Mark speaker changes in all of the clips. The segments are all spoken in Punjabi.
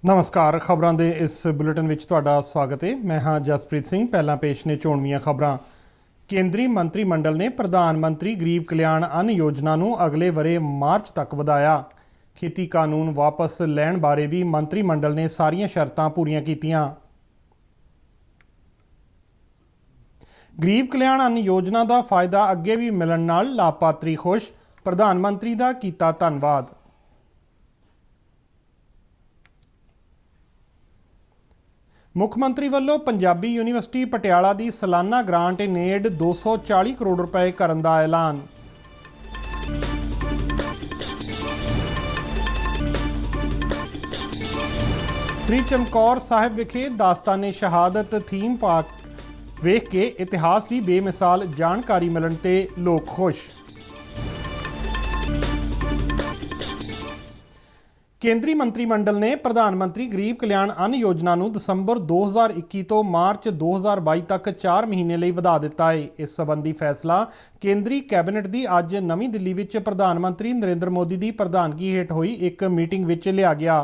Speaker 1: नमस्कार। खबरों के इस बुलेटिन में तुहाडा स्वागत है। मैं हाँ जसप्रीत सिंह। पहला पेश ने चोणवीआं खबरां। केंद्रीय मंत्रिमंडल ने प्रधानमंत्री गरीब कल्याण अन्न योजना नूं अगले वरे मार्च तक वधाया। खेती कानून वापस लैण बारे भी मंत्रिमंडल ने सारियां शर्तां पूरीआं कीतीआं। गरीब कल्याण अन्न योजना का फायदा अगे भी मिलण नाल लाभपात्री खुश। प्रधानमंत्री का कीता धन्नवाद। मुख मंत्री वालों पंजाबी यूनीवर्सिटी पटियाला की सालाना ग्रांट नेड़ 240 करोड़ रुपए करने का ऐलान। श्री चमकौर साहिब विखे दास्ताने शहादत थीम पार्क वेख के इतिहास की बेमिसाल जानकारी मिलने ते लोग खुश। केंद्रीय मंत्रिमंडल ने प्रधानमंत्री गरीब कल्याण अन्न योजना नूं दसंबर 2021 तो मार्च 2022 तक 4 महीने लिए वधा दिता है। इस संबंधी फैसला केंद्रीय कैबिनेट की अज नवी दिल्ली विच प्रधानमंत्री नरेंद्र मोदी की प्रधानगी हेठ हुई एक मीटिंग विच लिया गया।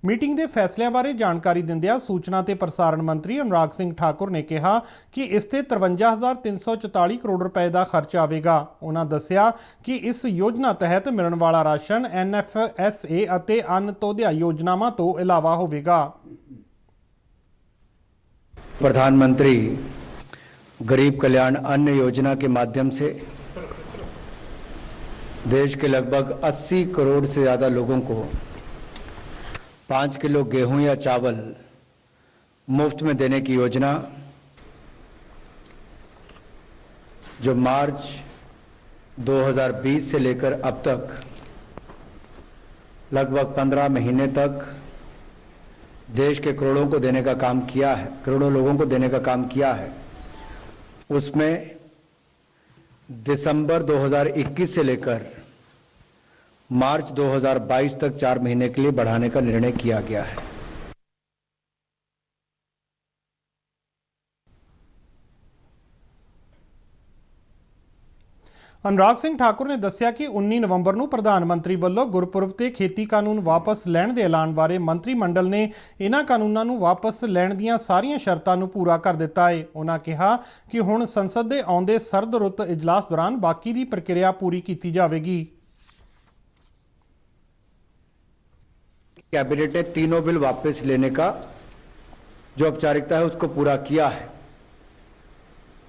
Speaker 1: मीटिंग के फैसलों बारे जानकारी दिंदियां सूचना ते प्रसारण मंत्री अनुराग सिंह ठाकुर ने कहा कि इस ते 53,344 करोड़ रुपए का खर्च आवेगा। उन्होंने दस्सिया कि इस योजना तहत मिलण वाला राशन NFSA अते अन्नतोदया योजनावां तो इलावा होवेगा।
Speaker 2: प्रधानमंत्री गरीब कल्याण अन्न योजना के माध्यम से देश के लगभग 80 करोड़ से ज़्यादा लोगों को 5 किलो गेहूं या चावल मुफ्त में देने की योजना, जो मार्च 2020 से लेकर अब तक लगभग 15 महीने तक देश के करोड़ों को देने का काम किया है, करोड़ों लोगों को देने का काम किया है, उसमें दिसंबर 2021 से लेकर मार्च 2022 तक 4 महीने के लिए बढ़ाने का निर्णय किया गया है।
Speaker 1: अनुराग सिंह ठाकुर ने दस्सिया कि 19 नवंबर को प्रधानमंत्री वालों गुरपुरब ते खेती कानून वापस लैण के ऐलान बारे मंत्रिमंडल ने इन्हां कानूनों को वापस लैण दीआं सारियां शर्तां नूं पूरा कर दिता है। उन्होंने कहा कि हुण संसद के आउंदे सरद रुत इजलास दौरान बाकी की प्रक्रिया पूरी की जाएगी।
Speaker 2: कैबिनेट ने तीनों बिल वापस लेने का जो औपचारिकता है उसको पूरा किया है।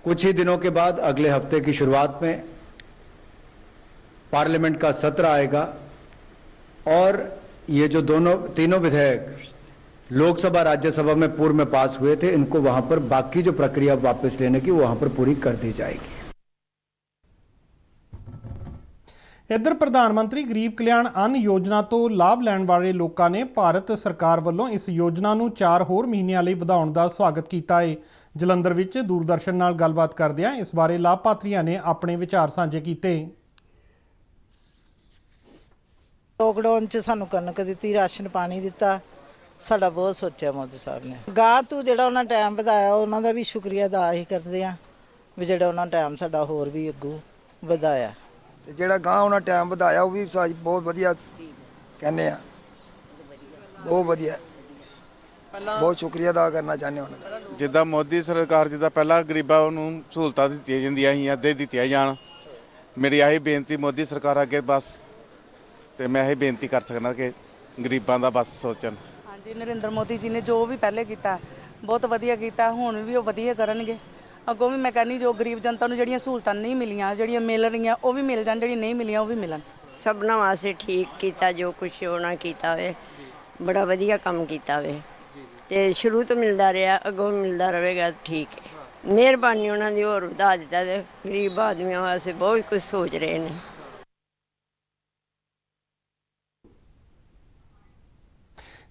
Speaker 2: कुछ ही दिनों के बाद अगले हफ्ते की शुरुआत में पार्लियामेंट का सत्र आएगा और ये जो तीनों विधेयक लोकसभा राज्यसभा में पूर्व में पास हुए थे, इनको वहां पर बाकी जो प्रक्रिया वापस लेने की वहां पर पूरी कर दी जाएगी।
Speaker 1: इधर प्रधानमंत्री गरीब कल्याण अन्न योजना तो लाभ लैण वाले लोगों ने भारत सरकार वालों इस योजना नूं 4 होर महीनों लिए वधाउण दा स्वागत किया है। जलंधर विच दूरदर्शन नाल गलबात करदिआं इस बारे लाभपात्रियों ने अपने विचार साझे किए।
Speaker 3: लॉकडाउन च सानू कनक दी, राशन पानी दिता, साडा बहुत सोचा मोदी साहब ने। गां तू जिहड़ा उन्हां टाइम वधाया उन्हां दा भी शुक्रिया अदा ही करदे आ भी जिहड़ा उन्हां टाइम साडा होर भी अग्गों वधाया।
Speaker 4: ਤੇ ਜਿਹੜਾ ਗਾਂ ਉਹਨਾਂ ਟਾਈਮ ਵਧਾਇਆ ਉਹ ਵੀ ਸਾਜ ਬਹੁਤ ਵਧੀਆ ਕਹਿੰਦੇ ਆ, ਬਹੁਤ ਵਧੀਆ, ਬਹੁਤ ਸ਼ੁਕਰੀਆ ਅਦਾ ਕਰਨਾ ਚਾਹੁੰਦੇ ਉਹਨਾਂ ਦਾ।
Speaker 5: ਜਿੱਦਾਂ ਮੋਦੀ ਸਰਕਾਰ ਜਿੱਦਾਂ ਪਹਿਲਾਂ ਗਰੀਬਾਂ ਨੂੰ ਸਹੂਲਤਾਂ ਦਿੱਤੀਆਂ ਜਾਂਦੀਆਂ ਸੀ ਅੱਧੇ ਦਿੱਤੀਆਂ ਜਾਣ। ਮੇਰੀ ਆਹੀ ਬੇਨਤੀ ਮੋਦੀ ਸਰਕਾਰ ਅੱਗੇ ਬਸ, ਤੇ ਮੈਂ ਇਹ ਬੇਨਤੀ ਕਰ ਸਕਦਾ ਕਿ ਗਰੀਬਾਂ ਦਾ ਬਸ ਸੋਚਣ।
Speaker 6: ਹਾਂਜੀ, ਨਰਿੰਦਰ ਮੋਦੀ ਜੀ ਨੇ ਜੋ ਵੀ ਪਹਿਲੇ ਕੀਤਾ ਬਹੁਤ ਵਧੀਆ ਕੀਤਾ, ਹੁਣ ਵੀ ਉਹ ਵਧੀਆ ਕਰਨਗੇ। ਅੱਗੋਂ ਵੀ ਮੈਂ ਕਹਿੰਦੀ ਜੋ ਗਰੀਬ ਜਨਤਾ ਨੂੰ ਜਿਹੜੀਆਂ ਸਹੂਲਤਾਂ ਨਹੀਂ ਮਿਲੀਆਂ, ਜਿਹੜੀਆਂ ਮਿਲ ਰਹੀਆਂ ਉਹ ਵੀ ਮਿਲ ਜਾਣ, ਜਿਹੜੀਆਂ ਨਹੀਂ ਮਿਲੀਆਂ ਉਹ ਵੀ ਮਿਲਣ।
Speaker 7: सबना वास्ते ठीक किया, जो कुछ होना किया वे बड़ा वधिया काम किया वे, ते शुरू तो मिलता रहा, अगों मिलता रहेगा। ठीक है, मेहरबानी उन्होंने होर वधा दिता, गरीब आदमियों वास्ते बहुत कुछ सोच रहे हैं।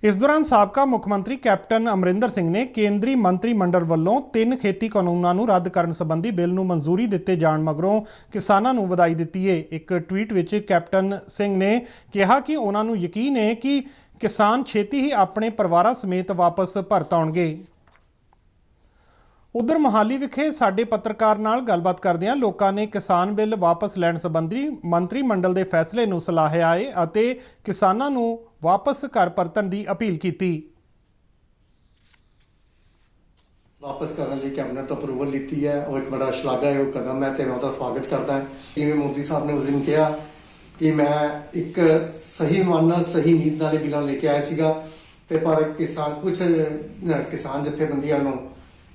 Speaker 1: इस दौरान साबका मुख्यमंत्री कैप्टन अमरिंदर सिंह ने केंद्रीय मंत्रिमंडल वालों 3 खेती कानूनों को रद्द करने संबंधी बिल को मंजूरी दिते जाण मगरों किसानों को बधाई दी है। एक ट्वीट विच कैप्टन सिंह ने कहा कि उन्होंने यकीन है कि किसान छेती ही अपने परिवारों समेत वापस परत आउणगे। उधर मोहाली विखे साडे पत्रकार नाल गलबात करदिआं लोकां ने किसान बिल वापस लैण संबंधी मंत्रिमंडल के फैसले नूं सराहिआ है अते किसानां नूं वापस घर परतण की अपील की।
Speaker 8: ਵਾਪਸ ਕਰਨ ਲਈ ਕੈਬਨਿਟ ਤੋਂ ਅਪਰੂਵਲ ਲਿੱਤੀ ਹੈ। ਉਹ ਇੱਕ ਬੜਾ ਸ਼ਲਾਘਾਯੋਗ ਕਦਮ ਹੈ ਤੇ ਮੈਂ ਉਹਦਾ ਸਵਾਗਤ ਕਰਦਾ ਹਾਂ। ਜਿਵੇਂ ਮੋਦੀ ਸਾਹਿਬ ਨੇ ਉਸ ਦਿਨ ਕਿਹਾ ਕਿ ਮੈਂ ਇੱਕ ਸਹੀ ਮਨ ਨਾਲ ਸਹੀ ਨੀਤ ਨਾਲ ਇਹ ਬਿੱਲਾਂ ਲੈ ਕੇ ਆਇਆ ਸੀਗਾ ਤੇ ਪਰ ਕਿਸਾਨ ਜਥੇਬੰਦੀਆਂ ਨੂੰ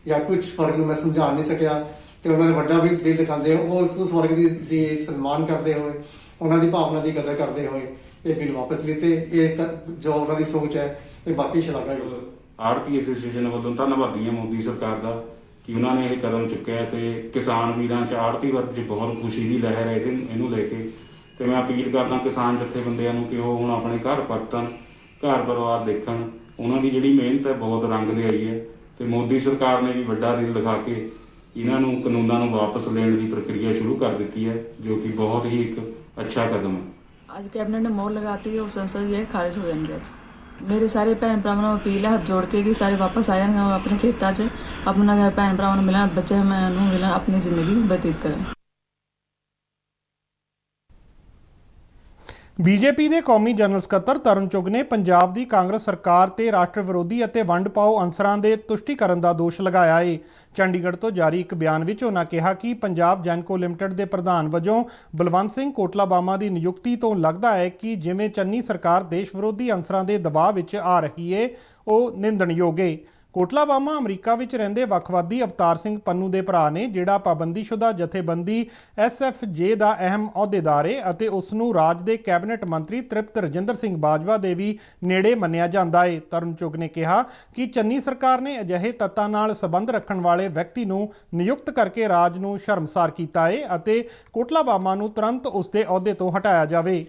Speaker 8: ਜਾਂ ਕੁਝ ਵਰਗ ਨੂੰ ਮੈਂ ਸਮਝਾ ਨਹੀਂ ਸਕਿਆ ਤੇ ਉਹਨਾਂ ਨੇ ਵੱਡਾ ਵੀ ਦਿਲ ਦਿਖਾਉਂਦੇ ਉਹ ਉਸ ਵਰਗ ਦੀ ਸਨਮਾਨ ਕਰਦੇ ਹੋਏ ਉਹਨਾਂ ਦੀ ਭਾਵਨਾ ਦੀ ਕਦਰ ਕਰਦੇ ਹੋਏ ਇਹ ਬਿੱਲ ਵਾਪਸ ਲਿੱਤੇ। ਇਹ ਜੋ ਉਹਨਾਂ ਦੀ ਸੋਚ ਹੈ ਇਹ ਬਾਕੀ ਸ਼ਲਾਘਾਯੋਗ।
Speaker 9: ਆੜਤੀ ਐਸੋਸੀਏਸ਼ਨ ਵੱਲੋਂ ਧੰਨਵਾਦੀ ਹਾਂ ਮੋਦੀ ਸਰਕਾਰ ਦਾ ਕਿ ਉਹਨਾਂ ਨੇ ਇਹ ਕਦਮ ਚੁੱਕਿਆ ਤੇ ਕਿਸਾਨ ਵੀਰਾਂ 'ਚ ਆੜਤੀ ਵਰਗ 'ਚ ਬਹੁਤ ਖੁਸ਼ੀ ਦੀ ਲਹਿਰ ਹੈ ਇਹਨੂੰ ਲੈ ਕੇ। ਤੇ ਮੈਂ ਅਪੀਲ ਕਰਦਾ ਕਿਸਾਨ ਜਥੇਬੰਦੀਆਂ ਨੂੰ ਕਿ ਉਹ ਹੁਣ ਆਪਣੇ ਘਰ ਪਰਤਣ, ਘਰ ਪਰਿਵਾਰ ਦੇਖਣ। ਉਹਨਾਂ ਦੀ ਜਿਹੜੀ ਮਿਹਨਤ ਹੈ ਬਹੁਤ ਰੰਗ ਲਿਆਈ ਹੈ ਤੇ ਮੋਦੀ ਸਰਕਾਰ ਨੇ ਵੀ ਵੱਡਾ ਦਿਲ ਦਿਖਾ ਕੇ ਇਹਨਾਂ ਨੂੰ ਕਾਨੂੰਨਾਂ ਨੂੰ ਵਾਪਸ ਲੈਣ ਦੀ ਪ੍ਰਕਿਰਿਆ ਸ਼ੁਰੂ ਕਰ ਦਿੱਤੀ ਹੈ, ਜੋ ਕਿ ਬਹੁਤ ਹੀ ਇੱਕ ਅੱਛਾ ਕਦਮ ਹੈ।
Speaker 10: ਅੱਜ ਕੈਬਨਿਟ ਨੇ ਮੋਹਰ ਲਗਾਤੀ ਉਹ ਸੰਸਦ ਇਹ ਖਾਰਜ ਹੋ ਜਾਣਗੇ। ਅੱਜ ਮੇਰੇ ਸਾਰੇ ਭੈਣ ਭਰਾਵਾਂ ਨੂੰ ਅਪੀਲ ਹੈ ਹੱਥ ਜੋੜ ਕੇ ਕਿ ਸਾਰੇ ਵਾਪਸ ਆ ਜਾਣ ਆਪਣੇ ਖੇਤਾਂ 'ਚ, ਆਪਣਾ ਭੈਣ ਭਰਾਵਾਂ ਨੂੰ ਮਿਲਣ, ਬੱਚਿਆਂ ਨੂੰ ਮਿਲਣ, ਆਪਣੀ ਜ਼ਿੰਦਗੀ ਬਤੀਤ ਕਰਨ।
Speaker 1: ਬੀਜੇਪੀ ਦੇ ਕੌਮੀ ਜਨਰਲ ਸਕੱਤਰ ਤਰੁਣ ਚੁੱਘ ਨੇ ਪੰਜਾਬ ਦੀ ਕਾਂਗਰਸ ਸਰਕਾਰ ਤੇ ਰਾਸ਼ਟਰ ਵਿਰੋਧੀ ਅਤੇ ਵੰਡ ਪਾਓ ਅਨਸਰਾਂ ਦੇ ਤੁਸ਼ਟੀਕਰਨ ਦਾ ਦੋਸ਼ ਲਗਾਇਆ ਹੈ। ਚੰਡੀਗੜ੍ਹ ਤੋਂ ਜਾਰੀ ਇੱਕ ਬਿਆਨ ਵਿੱਚ ਉਹਨਾਂ ਕਿਹਾ ਕਿ ਪੰਜਾਬ ਜੈਨਕੋ ਲਿਮਟਿਡ ਦੇ ਪ੍ਰਧਾਨ ਵਜੋਂ ਬਲਵੰਤ ਸਿੰਘ ਕੋਟਲਾਬਾਮਾ ਦੀ ਨਿਯੁਕਤੀ ਤੋਂ ਲੱਗਦਾ ਹੈ ਕਿ ਜਿਵੇਂ ਚੰਨੀ ਸਰਕਾਰ ਦੇਸ਼ ਵਿਰੋਧੀ ਅਨਸਰਾਂ ਦੇ ਦਬਾਅ ਵਿੱਚ ਆ ਰਹੀ ਹੈ, ਉਹ ਨਿੰਦਣਯੋਗ ਹੈ। ਕੋਟਲਾਬਾਮਾ ਅਮਰੀਕਾ ਵਿੱਚ ਰਹਿੰਦੇ ਵੱਖਵਾਦੀ ਅਵਤਾਰ ਸਿੰਘ ਪੰਨੂ ਦੇ ਭਰਾ ਨੇ, ਜਿਹੜਾ ਪਾਬੰਦੀਸ਼ੁਦਾ ਜਥੇਬੰਦੀ SFJ ਦਾ ਅਹਿਮ ਅਹੁਦੇਦਾਰ ਹੈ ਅਤੇ ਉਸ ਨੂੰ ਰਾਜ ਦੇ ਕੈਬਨਿਟ ਮੰਤਰੀ ਤ੍ਰਿਪਤ ਰਜਿੰਦਰ ਸਿੰਘ ਬਾਜਵਾ ਦੇ ਵੀ ਨੇੜੇ ਮੰਨਿਆ ਜਾਂਦਾ ਹੈ। ਤਰੁਣ ਚੁੱਘ ਨੇ ਕਿਹਾ ਕਿ ਚੰਨੀ ਸਰਕਾਰ ਨੇ ਅਜਿਹੇ ਤੱਤਾਂ ਨਾਲ ਸੰਬੰਧ ਰੱਖਣ ਵਾਲੇ ਵਿਅਕਤੀ ਨੂੰ ਨਿਯੁਕਤ ਕਰਕੇ ਰਾਜ ਨੂੰ ਸ਼ਰਮਸਾਰ ਕੀਤਾ ਹੈ ਅਤੇ ਕੋਟਲਾਬਾਮਾ ਨੂੰ ਤੁਰੰਤ ਉਸ ਦੇ ਅਹੁਦੇ ਤੋਂ ਹਟਾਇਆ ਜਾਵੇ।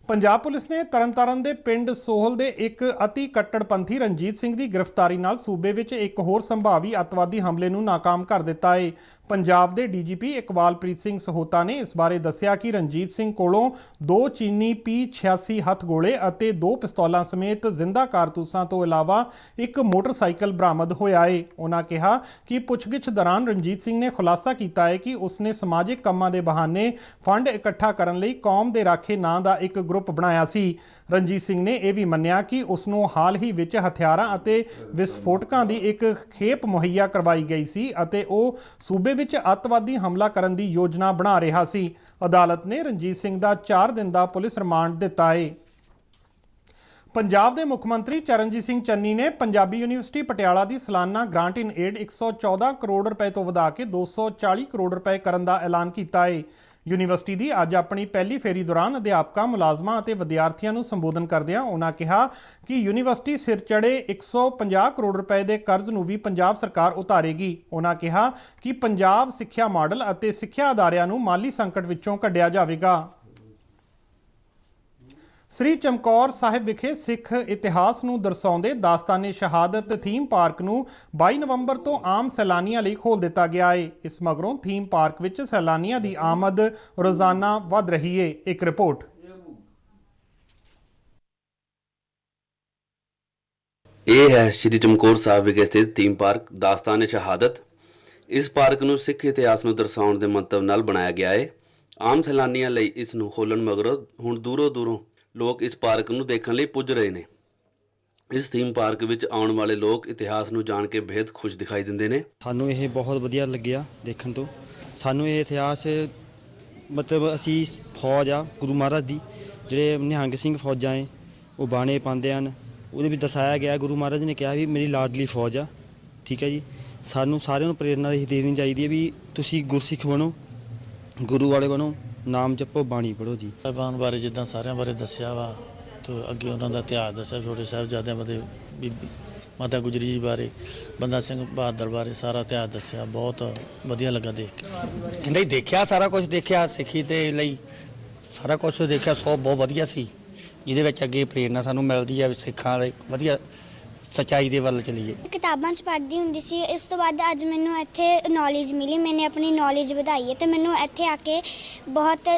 Speaker 1: ਪੰਜਾਬ ਪੁਲਿਸ ਨੇ ਤਰਨਤਾਰਨ ਦੇ ਪਿੰਡ ਸੋਹਲ ਦੇ ਇੱਕ ਅਤੀ ਕੱਟੜਪੰਥੀ ਰਣਜੀਤ ਸਿੰਘ ਦੀ ਗ੍ਰਿਫਤਾਰੀ ਨਾਲ ਸੂਬੇ ਵਿੱਚ ਇੱਕ ਹੋਰ ਸੰਭਾਵੀ ਅੱਤਵਾਦੀ ਹਮਲੇ ਨੂੰ ਨਾਕਾਮ ਕਰ ਦਿੱਤਾ ਹੈ। ਪੰਜਾਬ ਦੇ DGP ਇਕਬਾਲਪ੍ਰੀਤ ਸਿੰਘ ਸਹੋਤਾ ਨੇ ਇਸ ਬਾਰੇ ਦੱਸਿਆ ਕਿ ਰਣਜੀਤ ਸਿੰਘ ਕੋਲੋਂ 2 ਚੀਨੀ P86 ਹੱਥ ਗੋਲੇ ਅਤੇ 2 ਪਿਸਤੌਲਾਂ ਸਮੇਤ ਜ਼ਿੰਦਾ ਕਾਰਤੂਸਾਂ ਤੋਂ ਇਲਾਵਾ ਇੱਕ ਮੋਟਰਸਾਈਕਲ ਬਰਾਮਦ ਹੋਇਆ ਹੈ। ਉਹਨਾਂ ਕਿਹਾ ਕਿ ਪੁੱਛਗਿੱਛ ਦੌਰਾਨ ਰਣਜੀਤ ਸਿੰਘ ਨੇ ਖੁਲਾਸਾ ਕੀਤਾ ਹੈ ਕਿ ਉਸਨੇ ਸਮਾਜਿਕ ਕੰਮਾਂ ਦੇ ਬਹਾਨੇ ਫੰਡ ਇਕੱਠਾ ਕਰਨ ਲਈ ਕੌਮ ਦੇ ਰਾਖੇ ਨਾਂ ਦਾ ਇੱਕ ਗਰੁੱਪ ਬਣਾਇਆ ਸੀ। ਰਣਜੀਤ ਸਿੰਘ ਨੇ ਇਹ ਵੀ ਮੰਨਿਆ ਕਿ ਉਸ ਨੂੰ ਹਾਲ ਹੀ ਵਿੱਚ ਹਥਿਆਰਾਂ ਅਤੇ ਵਿਸਫੋਟਕਾਂ ਦੀ ਇੱਕ ਖੇਪ ਮੁਹੱਈਆ ਕਰਵਾਈ ਗਈ ਸੀ ਅਤੇ ਉਹ ਸੂਬੇ ਵਿੱਚ ਅੱਤਵਾਦੀ ਹਮਲਾ ਕਰਨ ਦੀ ਯੋਜਨਾ ਬਣਾ ਰਿਹਾ ਸੀ। ਅਦਾਲਤ ਨੇ ਰਣਜੀਤ ਸਿੰਘ ਦਾ 4 ਦਿਨ ਦਾ ਪੁਲਿਸ ਰਿਮਾਂਡ ਦਿੱਤਾ ਹੈ। ਪੰਜਾਬ ਦੇ ਮੁੱਖ ਮੰਤਰੀ ਚਰਨਜੀਤ ਸਿੰਘ ਚੰਨੀ ਨੇ ਪੰਜਾਬੀ ਯੂਨੀਵਰਸਿਟੀ ਪਟਿਆਲਾ ਦੀ ਸਾਲਾਨਾ ਗ੍ਰਾਂਟ ਇਨ ਏਡ 114 ਕਰੋੜ ਰੁਪਏ ਤੋਂ ਵਧਾ ਕੇ 240 ਕਰੋੜ ਰੁਪਏ ਕਰਨ ਦਾ ਐਲਾਨ ਕੀਤਾ ਹੈ। ਯੂਨੀਵਰਸਿਟੀ ਦੀ ਅੱਜ ਆਪਣੀ ਪਹਿਲੀ ਫੇਰੀ ਦੌਰਾਨ ਅਧਿਆਪਕਾਂ, ਮੁਲਾਜ਼ਮਾਂ ਅਤੇ ਵਿਦਿਆਰਥੀਆਂ ਨੂੰ ਸੰਬੋਧਨ ਕਰਦਿਆਂ ਉਹਨਾਂ ਕਿਹਾ ਕਿ ਯੂਨੀਵਰਸਿਟੀ ਸਿਰ ਚੜ੍ਹੇ 150 ਕਰੋੜ ਰੁਪਏ ਦੇ ਕਰਜ਼ ਨੂੰ ਵੀ ਪੰਜਾਬ ਸਰਕਾਰ ਉਤਾਰੇਗੀ। ਉਹਨਾਂ ਕਿਹਾ ਕਿ ਪੰਜਾਬ ਸਿੱਖਿਆ ਮਾਡਲ ਅਤੇ ਸਿੱਖਿਆ ਅਦਾਰਿਆਂ ਨੂੰ ਮਾਲੀ ਸੰਕਟ ਵਿੱਚੋਂ ਕੱਢਿਆ ਜਾਵੇਗਾ। ਸ੍ਰੀ ਚਮਕੌਰ ਸਾਹਿਬ ਵਿਖੇ ਸਿੱਖ ਇਤਿਹਾਸ ਨੂੰ ਦਰਸਾਉਂਦੇ ਦਾਸਤਾਨੇ ਸ਼ਹਾਦਤ ਥੀਮ ਪਾਰਕ ਨੂੰ 22 ਨਵੰਬਰ ਤੋਂ ਆਮ ਸੈਲਾਨੀਆਂ ਲਈ ਖੋਲ੍ਹ ਦਿੱਤਾ ਗਿਆ ਹੈ। ਇਸ ਮਗਰੋਂ ਥੀਮ ਪਾਰਕ ਵਿੱਚ ਸੈਲਾਨੀਆਂ ਦੀ ਆਮਦ ਰੋਜ਼ਾਨਾ ਵਧ ਰਹੀ ਹੈ। ਇੱਕ ਰਿਪੋਰਟ।
Speaker 11: ਇਹ ਹੈ ਸ੍ਰੀ ਚਮਕੌਰ ਸਾਹਿਬ ਵਿਖੇ ਸਥਿਤ ਥੀਮ ਪਾਰਕ ਦਾਸਤਾਨੇ ਸ਼ਹਾਦਤ। ਇਸ ਪਾਰਕ ਨੂੰ ਸਿੱਖ ਇਤਿਹਾਸ ਨੂੰ ਦਰਸਾਉਣ ਦੇ ਮੰਤਵ ਨਾਲ ਬਣਾਇਆ ਗਿਆ ਹੈ। ਆਮ ਸੈਲਾਨੀਆਂ ਲਈ ਇਸ ਨੂੰ ਖੋਲ੍ਹਣ ਮਗਰੋਂ ਹੁਣ ਦੂਰੋਂ ਲੋਕ ਇਸ ਪਾਰਕ ਨੂੰ ਦੇਖਣ ਲਈ ਪੁੱਜ ਰਹੇ ਨੇ। ਇਸ ਥੀਮ ਪਾਰਕ ਵਿੱਚ ਆਉਣ ਵਾਲੇ ਲੋਕ ਇਤਿਹਾਸ ਨੂੰ ਜਾਣ ਕੇ ਬੇहद ਖੁਸ਼ ਦਿਖਾਈ ਦਿੰਦੇ ਨੇ।
Speaker 12: ਸਾਨੂੰ ਇਹ ਬਹੁਤ ਵਧੀਆ ਲੱਗਿਆ ਦੇਖਣ ਤੋਂ। ਸਾਨੂੰ ਇਹ ਇਤਿਹਾਸ ਮਤਲਬ ਅਸੀਂ ਫੌਜ ਆ ਗੁਰੂ ਮਹਾਰਾਜ ਦੀ, ਜਿਹੜੇ ਨਿਹੰਗ ਸਿੰਘ ਫੌਜਾਂ ਏ ਉਹ ਬਾਣੇ ਪਾਉਂਦੇ ਹਨ, ਉਹਦੇ ਵਿੱਚ ਦਰਸਾਇਆ ਗਿਆ। ਗੁਰੂ ਮਹਾਰਾਜ ਨੇ ਕਿਹਾ ਵੀ ਮੇਰੀ ਲਾਡਲੀ ਫੌਜ ਆ। ਠੀਕ ਹੈ ਜੀ, ਸਾਨੂੰ ਸਾਰਿਆਂ ਨੂੰ ਪ੍ਰੇਰਨਾ ਇਹ ਦੇਣੀ ਚਾਹੀਦੀ ਹੈ ਵੀ ਤੁਸੀਂ ਗੁਰਸਿੱਖ ਬਣੋ, ਗੁਰੂ ਵਾਲੇ ਬਣੋ, ਨਾਮ ਜਪੋ, ਬਾਣੀ ਪੜ੍ਹੋ ਜੀ।
Speaker 13: ਸਾਹਿਬਾਨ ਬਾਰੇ ਜਿੱਦਾਂ ਸਾਰਿਆਂ ਬਾਰੇ ਦੱਸਿਆ ਵਾ ਤੇ ਅੱਗੇ ਉਹਨਾਂ ਦਾ ਇਤਿਹਾਸ ਦੱਸਿਆ, ਛੋਟੇ ਸਾਹਿਬਜ਼ਾਦਿਆਂ ਬਾਰੇ, ਬੀਬੀ ਮਾਤਾ ਗੁਜਰੀ ਜੀ ਬਾਰੇ, ਬੰਦਾ ਸਿੰਘ ਬਹਾਦਰ ਬਾਰੇ ਸਾਰਾ ਇਤਿਹਾਸ ਦੱਸਿਆ। ਬਹੁਤ ਵਧੀਆ ਲੱਗਾ ਦੇਖ ਕੇ।
Speaker 14: ਨਹੀਂ ਦੇਖਿਆ, ਸਾਰਾ ਕੁਝ ਦੇਖਿਆ, ਸਿੱਖੀ ਦੇ ਲਈ ਸਾਰਾ ਕੁਝ ਦੇਖਿਆ। ਸੋ ਬਹੁਤ ਵਧੀਆ ਸੀ, ਜਿਹਦੇ ਵਿੱਚ ਅੱਗੇ ਪ੍ਰੇਰਨਾ ਸਾਨੂੰ ਮਿਲਦੀ ਹੈ ਸਿੱਖਾਂ ਦੇ ਵਧੀਆ ਸੱਚਾਈ ਦੇ ਵੱਲ ਚਲੀਏ।
Speaker 15: ਕਿਤਾਬਾਂ 'ਚ ਪੜ੍ਹਦੀ ਹੁੰਦੀ ਸੀ, ਇਸ ਤੋਂ ਬਾਅਦ ਅੱਜ ਮੈਨੂੰ ਇੱਥੇ ਨੌਲੇਜ ਮਿਲੀ, ਮੈਨੇ ਆਪਣੀ ਨੌਲੇਜ ਵਧਾਈ ਹੈ ਅਤੇ ਮੈਨੂੰ ਇੱਥੇ ਆ ਕੇ ਬਹੁਤ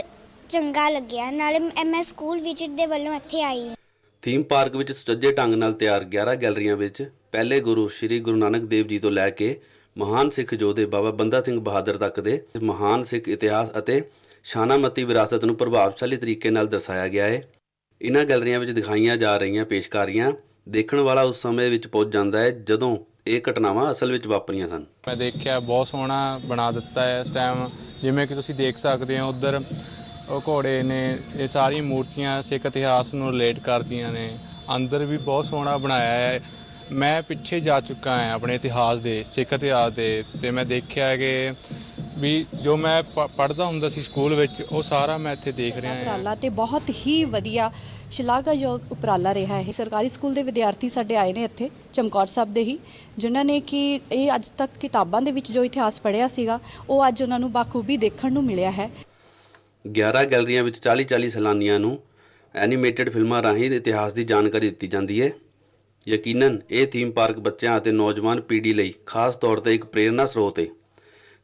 Speaker 15: ਚੰਗਾ ਲੱਗਿਆ। ਨਾਲੇ ਮੈਂ ਸਕੂਲ ਵਿਜ਼ਿਟ ਦੇ ਵੱਲੋਂ ਇੱਥੇ ਆਈ ਹਾਂ।
Speaker 11: ਥੀਮ ਪਾਰਕ ਵਿੱਚ ਸੁਚੱਜੇ ਢੰਗ ਨਾਲ ਤਿਆਰ 11 ਗੈਲਰੀਆਂ ਵਿੱਚ ਪਹਿਲੇ ਗੁਰੂ ਸ਼੍ਰੀ ਗੁਰੂ ਨਾਨਕ ਦੇਵ ਜੀ ਤੋਂ ਲੈ ਕੇ ਮਹਾਨ ਸਿੱਖ ਯੋਧੇ ਬਾਬਾ ਬੰਦਾ ਸਿੰਘ ਬਹਾਦਰ ਤੱਕ ਦੇ ਮਹਾਨ ਸਿੱਖ ਇਤਿਹਾਸ ਅਤੇ ਸ਼ਾਨਾਮਤੀ ਵਿਰਾਸਤ ਨੂੰ ਪ੍ਰਭਾਵਸ਼ਾਲੀ ਤਰੀਕੇ ਨਾਲ ਦਰਸਾਇਆ ਗਿਆ ਹੈ। ਇਹਨਾਂ ਗੈਲਰੀਆਂ ਵਿੱਚ ਦਿਖਾਈਆਂ ਜਾ ਰਹੀਆਂ ਪੇਸ਼ਕਾਰੀਆਂ ਦੇਖਣ ਵਾਲਾ ਉਸ ਸਮੇਂ ਵਿੱਚ ਪਹੁੰਚ ਜਾਂਦਾ ਹੈ ਜਦੋਂ ਇਹ ਘਟਨਾਵਾਂ ਅਸਲ ਵਿੱਚ ਵਾਪਰੀਆਂ ਸਨ।
Speaker 16: ਮੈਂ ਦੇਖਿਆ ਬਹੁਤ ਸੋਹਣਾ ਬਣਾ ਦਿੱਤਾ ਹੈ ਇਸ ਟਾਈਮ, ਜਿਵੇਂ ਕਿ ਤੁਸੀਂ ਦੇਖ ਸਕਦੇ ਹੋ ਉੱਧਰ ਉਹ ਘੋੜੇ ਨੇ, ਇਹ ਸਾਰੀ ਮੂਰਤੀਆਂ ਸਿੱਖ ਇਤਿਹਾਸ ਨੂੰ ਰਿਲੇਟ ਕਰਦੀਆਂ ਨੇ। ਅੰਦਰ ਵੀ ਬਹੁਤ ਸੋਹਣਾ ਬਣਾਇਆ ਹੈ। ਮੈਂ ਪਿੱਛੇ ਜਾ ਚੁੱਕਾ ਹਾਂ ਆਪਣੇ ਇਤਿਹਾਸ ਦੇ, ਸਿੱਖ ਇਤਿਹਾਸ ਦੇ, ਤੇ ਮੈਂ ਦੇਖਿਆ ਕਿ ਵੀ ਜੋ ਮੈਂ ਪੜ੍ਹਦਾ ਹੁੰਦਾ ਸੀ ਸਕੂਲ ਵਿੱਚ ਉਹ ਸਾਰਾ ਮੈਂ ਇੱਥੇ ਦੇਖ ਰਿਹਾ ਹਾਂ।
Speaker 17: ਉਪਰਾਲਾ ਤੇ ਬਹੁਤ ਹੀ ਵਧੀਆ ਸ਼ਲਾਘਾਯੋਗ ਉਪਰਾਲਾ ਰਿਹਾ ਹੈ। ਸਰਕਾਰੀ ਸਕੂਲ ਦੇ ਵਿਦਿਆਰਥੀ ਸਾਡੇ ਆਏ ਨੇ ਇੱਥੇ ਚਮਕੌਰ ਸਾਹਿਬ ਦੇ ਹੀ, ਜਿਨ੍ਹਾਂ ਨੇ ਕਿ ਇਹ ਅੱਜ ਤੱਕ ਕਿਤਾਬਾਂ ਦੇ ਵਿੱਚ ਜੋ ਇਤਿਹਾਸ ਪੜ੍ਹਿਆ ਸੀਗਾ ਉਹ ਅੱਜ ਉਹਨਾਂ ਨੂੰ ਬਾਖੂਬੀ ਦੇਖਣ ਨੂੰ ਮਿਲਿਆ ਹੈ।
Speaker 11: 11 ਗੈਲਰੀਆਂ ਵਿੱਚ 40-40 ਸੈਲਾਨੀਆਂ ਨੂੰ ਐਨੀਮੇਟਡ ਫਿਲਮਾਂ ਰਾਹੀਂ ਇਤਿਹਾਸ ਦੀ ਜਾਣਕਾਰੀ ਦਿੱਤੀ ਜਾਂਦੀ ਹੈ। ਯਕੀਨਨ ਇਹ ਥੀਮ ਪਾਰਕ ਬੱਚਿਆਂ ਅਤੇ ਨੌਜਵਾਨ ਪੀੜ੍ਹੀ ਲਈ ਖਾਸ ਤੌਰ ਤੇ ਇੱਕ ਪ੍ਰੇਰਨਾ ਸਰੋਤ ਹੈ।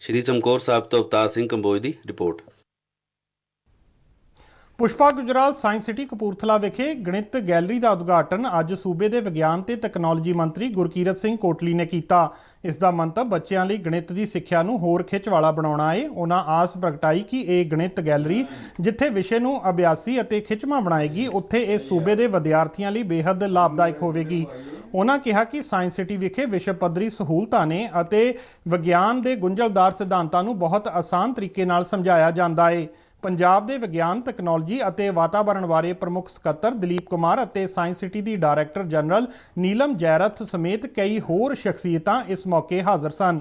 Speaker 11: ਸ਼੍ਰੀ ਚਮਕੌਰ ਸਾਹਿਬ ਤੋਂ ਅਵਤਾਰ ਸਿੰਘ ਕੰਬੋਜ ਦੀ report.
Speaker 1: Pushpa Gujral science city Kapurthala ਵਿਖੇ ਗਣਿਤ ਗੈਲਰੀ ਦਾ ਉਦਘਾਟਨ ਅੱਜ ਸੂਬੇ ਦੇ ਵਿਗਿਆਨ ਤੇ ਤਕਨਾਲੋਜੀ ਮੰਤਰੀ ਗੁਰਕੀਰਤ ਸਿੰਘ ਕੋਟਲੀ ਨੇ ਕੀਤਾ। ਇਸ ਦਾ ਮੰਤਵ ਬੱਚਿਆਂ ਲਈ ਗਣਿਤ ਦੀ ਸਿੱਖਿਆ ਨੂੰ ਹੋਰ ਖਿੱਚ ਵਾਲਾ ਬਣਾਉਣਾ ਹੈ। ਉਹਨਾਂ ਆਸ ਪ੍ਰਗਟਾਈ ਕਿ ਇਹ ਗਣਿਤ ਗੈਲਰੀ ਜਿੱਥੇ ਵਿਸ਼ੇ ਨੂੰ ਅਭਿਆਸੀ ਅਤੇ ਖਿੱਚਵਾਂ ਬਣਾਏਗੀ, ਉੱਥੇ ਇਹ ਸੂਬੇ ਦੇ ਵਿਦਿਆਰਥੀਆਂ ਲਈ ਬੇਹੱਦ ਲਾਭਦਾਇਕ ਹੋਵੇਗੀ। ਉਹਨਾਂ ਕਿਹਾ ਕਿ ਸਾਇੰਸ ਸਿਟੀ ਵਿਖੇ ਵਿਸ਼ਵ ਪੱਧਰੀ ਸਹੂਲਤਾਂ ਨੇ ਅਤੇ ਵਿਗਿਆਨ ਦੇ ਗੁੰਝਲਦਾਰ ਸਿਧਾਂਤਾਂ ਨੂੰ ਬਹੁਤ ਆਸਾਨ ਤਰੀਕੇ ਨਾਲ ਸਮਝਾਇਆ ਜਾਂਦਾ ਹੈ। ਪੰਜਾਬ ਦੇ ਵਿਗਿਆਨ, ਤਕਨਾਲੋਜੀ ਅਤੇ ਵਾਤਾਵਰਣ ਬਾਰੇ ਪ੍ਰਮੁੱਖ ਸਕੱਤਰ ਦਲੀਪ ਕੁਮਾਰ ਅਤੇ ਸਾਇੰਸ ਸਿਟੀ ਦੀ ਡਾਇਰੈਕਟਰ ਜਨਰਲ ਨੀਲਮ ਜੈਰਥ ਸਮੇਤ ਕਈ ਹੋਰ ਸ਼ਖਸੀਅਤਾਂ ਇਸ ਮੌਕੇ ਹਾਜ਼ਰ ਸਨ।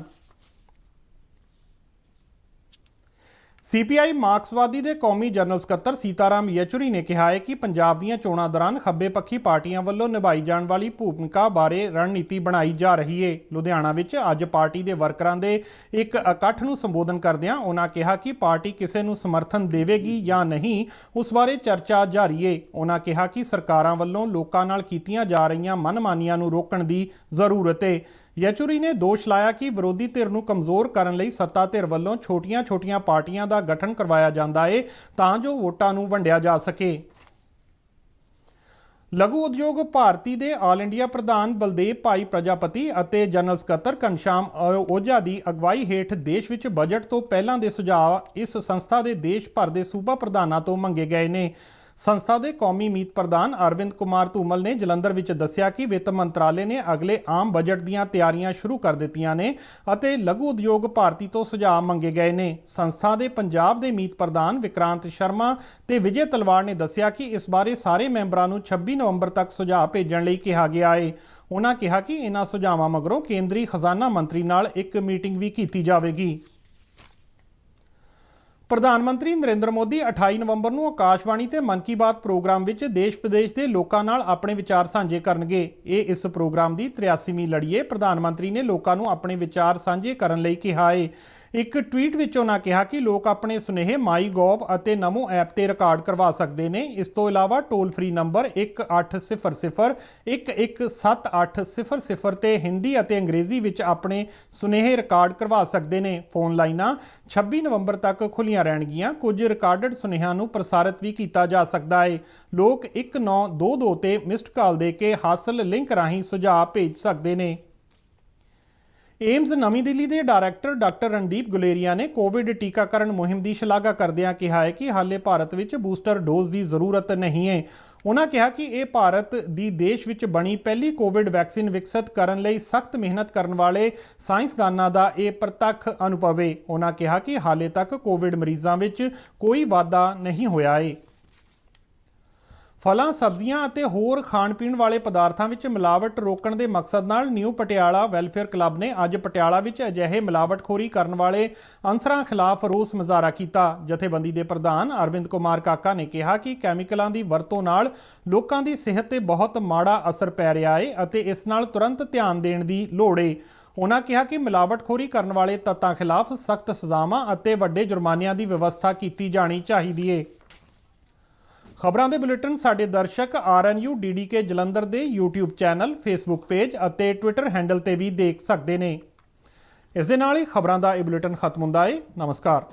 Speaker 1: ਸੀਪੀਆਈ ਮਾਰਕਸਵਾਦੀ ਦੇ ਕੌਮੀ ਜਨਰਲ ਸਕੱਤਰ ਸੀਤਾਰਾਮ ਯੈਚੁਰੀ ਨੇ ਕਿਹਾ ਹੈ ਕਿ ਪੰਜਾਬ ਦੀਆਂ ਚੋਣਾਂ ਦੌਰਾਨ ਖੱਬੇ ਪੱਖੀ ਪਾਰਟੀਆਂ ਵੱਲੋਂ ਨਿਭਾਈ ਜਾਣ ਵਾਲੀ ਭੂਮਿਕਾ ਬਾਰੇ ਰਣਨੀਤੀ ਬਣਾਈ ਜਾ ਰਹੀ ਹੈ। ਲੁਧਿਆਣਾ ਵਿੱਚ ਅੱਜ ਪਾਰਟੀ ਦੇ ਵਰਕਰਾਂ ਦੇ ਇੱਕ ਇਕੱਠ ਨੂੰ ਸੰਬੋਧਨ ਕਰਦਿਆਂ ਉਹਨਾਂ ਕਿਹਾ ਕਿ ਪਾਰਟੀ ਕਿਸੇ ਨੂੰ ਸਮਰਥਨ ਦੇਵੇਗੀ ਜਾਂ ਨਹੀਂ, ਉਸ ਬਾਰੇ ਚਰਚਾ ਜਾਰੀ ਹੈ। ਉਹਨਾਂ ਕਿਹਾ ਕਿ ਸਰਕਾਰਾਂ ਵੱਲੋਂ ਲੋਕਾਂ ਨਾਲ ਕੀਤੀਆਂ ਜਾ ਰਹੀਆਂ ਮਨਮਾਨੀਆਂ ਨੂੰ ਰੋਕਣ ਦੀ ਜ਼ਰੂਰਤ ਹੈ। ਯੈਚੁਰੀ ਨੇ ਦੋਸ਼ ਲਾਇਆ ਕਿ ਵਿਰੋਧੀ ਧਿਰ ਨੂੰ ਕਮਜ਼ੋਰ ਕਰਨ ਲਈ ਸੱਤਾ ਧਿਰ ਵੱਲੋਂ ਛੋਟੀਆਂ-ਛੋਟੀਆਂ ਪਾਰਟੀਆਂ ਦਾ ਗਠਨ ਕਰਵਾਇਆ ਜਾਂਦਾ ਹੈ ਤਾਂ ਜੋ ਵੋਟਾਂ ਨੂੰ ਵੰਡਿਆ ਜਾ ਸਕੇ। ਲਘੂ ਉਦਯੋਗ ਭਾਰਤੀ ਦੇ ਆਲ ਇੰਡੀਆ ਪ੍ਰਧਾਨ ਬਲਦੇਵ ਭਾਈ ਪ੍ਰਜਾਪਤੀ ਅਤੇ ਜਨਰਲ ਸਕੱਤਰ ਘਨਸ਼ਾਮ ਓਝਾ ਦੀ ਅਗਵਾਈ ਹੇਠ ਦੇਸ਼ ਵਿੱਚ ਬਜਟ ਤੋਂ ਪਹਿਲਾਂ ਦੇ ਸੁਝਾਅ ਇਸ ਸੰਸਥਾ ਦੇ ਦੇਸ਼ ਭਰ ਦੇ ਸੂਬਾ ਪ੍ਰਧਾਨਾਂ ਤੋਂ ਮੰਗੇ ਗਏ ਨੇ। ਸੰਸਥਾ ਦੇ ਕੌਮੀ ਮੀਤ ਪ੍ਰਧਾਨ ਅਰਵਿੰਦ ਕੁਮਾਰ ਧੂਮਲ ਨੇ ਜਲੰਧਰ ਵਿੱਚ ਦੱਸਿਆ ਕਿ ਵਿੱਤ ਮੰਤਰਾਲੇ ਨੇ ਅਗਲੇ ਆਮ ਬਜਟ ਦੀਆਂ ਤਿਆਰੀਆਂ ਸ਼ੁਰੂ ਕਰ ਦਿੱਤੀਆਂ ਨੇ ਅਤੇ ਲਘੂ ਉਦਯੋਗ ਭਾਰਤੀ ਤੋਂ ਸੁਝਾਅ ਮੰਗੇ ਗਏ ਨੇ। ਸੰਸਥਾ ਦੇ ਪੰਜਾਬ ਦੇ ਮੀਤ ਪ੍ਰਧਾਨ ਵਿਕਰਾਂਤ ਸ਼ਰਮਾ ਤੇ ਵਿਜੇ ਤਲਵਾੜ ਨੇ ਦੱਸਿਆ ਕਿ ਇਸ ਬਾਰੇ ਸਾਰੇ ਮੈਂਬਰਾਂ ਨੂੰ 26 ਨਵੰਬਰ ਤੱਕ ਸੁਝਾਅ ਭੇਜਣ ਲਈ ਕਿਹਾ ਗਿਆ ਹੈ। ਉਹਨਾਂ ਕਿਹਾ ਕਿ ਇਹਨਾਂ ਸੁਝਾਵਾਂ ਮਗਰੋਂ ਕੇਂਦਰੀ ਖਜ਼ਾਨਾ ਮੰਤਰੀ ਨਾਲ ਇੱਕ ਮੀਟਿੰਗ ਵੀ ਕੀਤੀ ਜਾਵੇਗੀ। ਪ੍ਰਧਾਨ ਮੰਤਰੀ ਨਰਿੰਦਰ ਮੋਦੀ 28 ਨਵੰਬਰ ਨੂੰ ਆਕਾਸ਼ਵਾਣੀ ਤੇ ਮਨ ਕੀ ਬਾਤ ਪ੍ਰੋਗਰਾਮ ਵਿੱਚ ਦੇਸ਼ ਵਿਦੇਸ਼ ਦੇ ਲੋਕਾਂ ਨਾਲ ਆਪਣੇ ਵਿਚਾਰ ਸਾਂਝੇ ਕਰਨਗੇ। ਇਹ ਇਸ ਪ੍ਰੋਗਰਾਮ ਦੀ 83ਵੀਂ ਲੜੀ ਹੈ। ਪ੍ਰਧਾਨ ਮੰਤਰੀ ਨੇ ਲੋਕਾਂ ਨੂੰ ਆਪਣੇ ਵਿਚਾਰ ਸਾਂਝੇ ਕਰਨ ਲਈ ਕਿਹਾ ਹੈ। ਇੱਕ ਟਵੀਟ ਵਿੱਚ ਉਹਨਾਂ ਕਿਹਾ ਕਿ ਲੋਕ ਆਪਣੇ ਸੁਨੇਹੇ ਮਾਈਗੋਵ ਅਤੇ ਨਮੋ ਐਪ ਤੇ ਰਿਕਾਰਡ ਕਰਵਾ ਸਕਦੇ ਨੇ। ਇਸ ਤੋਂ ਇਲਾਵਾ ਟੋਲ ਫ੍ਰੀ ਨੰਬਰ 1800-117800 ਤੇ ਹਿੰਦੀ ਅਤੇ ਅੰਗਰੇਜ਼ੀ ਵਿੱਚ ਆਪਣੇ ਸੁਨੇਹੇ ਰਿਕਾਰਡ ਕਰਵਾ ਸਕਦੇ ਨੇ। ਫੋਨ ਲਾਈਨਾਂ 26 ਨਵੰਬਰ ਤੱਕ ਖੁੱਲੀਆਂ ਰਹਿਣਗੀਆਂ। ਕੁਝ ਰਿਕਾਰਡਡ ਸੁਨੇਹਿਆਂ ਨੂੰ ਪ੍ਰਸਾਰਿਤ ਵੀ ਕੀਤਾ ਜਾ ਸਕਦਾ ਹੈ। ਲੋਕ 1922 ਤੇ ਮਿਸਡ ਕਾਲ ਦੇ ਕੇ ਹਾਸਲ ਲਿੰਕ ਰਾਹੀਂ ਸੁਝਾਅ ਭੇਜ ਸਕਦੇ ਨੇ। ਏਮਜ਼ ਨਵੀਂ ਦਿੱਲੀ ਦੇ ਡਾਇਰੈਕਟਰ ਡਾਕਟਰ ਰਣਦੀਪ ਗੁਲੇਰੀਆ ਨੇ ਕੋਵਿਡ ਟੀਕਾਕਰਨ ਮੁਹਿੰਮ ਦੀ ਸ਼ਲਾਘਾ ਕਰਦਿਆਂ ਕਿਹਾ ਹੈ ਕਿ ਹਾਲੇ ਭਾਰਤ ਵਿੱਚ ਬੂਸਟਰ ਡੋਜ਼ ਦੀ ਜ਼ਰੂਰਤ ਨਹੀਂ ਹੈ। ਉਹਨਾਂ ਕਿਹਾ ਕਿ ਇਹ ਭਾਰਤ ਦੀ ਦੇਸ਼ ਵਿੱਚ ਬਣੀ ਪਹਿਲੀ ਕੋਵਿਡ ਵੈਕਸੀਨ ਵਿਕਸਿਤ ਕਰਨ ਲਈ ਸਖਤ ਮਿਹਨਤ ਕਰਨ ਵਾਲੇ ਸਾਇੰਸਦਾਨਾਂ ਦਾ ਇਹ ਪ੍ਰਤੱਖ ਅਨੁਭਵ ਹੈ। ਉਹਨਾਂ ਕਿਹਾ ਕਿ ਹਾਲੇ ਤੱਕ ਕੋਵਿਡ ਮਰੀਜ਼ਾਂ ਵਿੱਚ ਕੋਈ ਵਾਧਾ ਨਹੀਂ ਹੋਇਆ ਹੈ। ਫਲਾਂ, ਸਬਜ਼ੀਆਂ ਅਤੇ ਹੋਰ ਖਾਣ ਪੀਣ ਵਾਲੇ ਪਦਾਰਥਾਂ ਵਿੱਚ ਮਿਲਾਵਟ ਰੋਕਣ ਦੇ ਮਕਸਦ ਨਾਲ ਨਿਊ ਪਟਿਆਲਾ ਵੈਲਫੇਅਰ ਕਲੱਬ ਨੇ ਅੱਜ ਪਟਿਆਲਾ ਵਿੱਚ ਅਜਿਹੇ ਮਿਲਾਵਟਖੋਰੀ ਕਰਨ ਵਾਲੇ ਅਨਸਰਾਂ ਖਿਲਾਫ ਰੋਸ ਮੁਜ਼ਾਹਰਾ ਕੀਤਾ। ਜਥੇਬੰਦੀ ਦੇ ਪ੍ਰਧਾਨ ਅਰਵਿੰਦ ਕੁਮਾਰ ਕਾਕਾ ਨੇ ਕਿਹਾ ਕਿ ਕੈਮੀਕਲਾਂ ਦੀ ਵਰਤੋਂ ਨਾਲ ਲੋਕਾਂ ਦੀ ਸਿਹਤ ਤੇ ਬਹੁਤ ਮਾੜਾ ਅਸਰ ਪੈ ਰਿਹਾ ਹੈ ਅਤੇ ਇਸ ਨਾਲ ਤੁਰੰਤ ਧਿਆਨ ਦੇਣ ਦੀ ਲੋੜ ਹੈ। ਉਹਨਾਂ ਕਿਹਾ ਕਿ ਮਿਲਾਵਟਖੋਰੀ ਕਰਨ ਵਾਲੇ ਤੱਤਾਂ ਖਿਲਾਫ ਸਖਤ ਸਜ਼ਾਵਾਂ ਅਤੇ ਵੱਡੇ ਜੁਰਮਾਨਿਆਂ ਦੀ ਵਿਵਸਥਾ ਕੀਤੀ ਜਾਣੀ ਚਾਹੀਦੀ ਹੈ। ਖਬਰਾਂ ਦੇ ਬੁਲੇਟਿਨ ਸਾਡੇ ਦਰਸ਼ਕ RNU DDK ਜਲੰਧਰ ਦੇ YouTube ਚੈਨਲ, Facebook ਪੇਜ ਅਤੇ Twitter ਹੈਂਡਲ ਤੇ ਵੀ ਦੇਖ ਸਕਦੇ ਨੇ। ਇਸ ਦੇ ਨਾਲ ਹੀ ਖਬਰਾਂ ਦਾ ਇਹ ਬੁਲੇਟਿਨ ਖਤਮ ਹੁੰਦਾ ਹੈ। ਨਮਸਕਾਰ।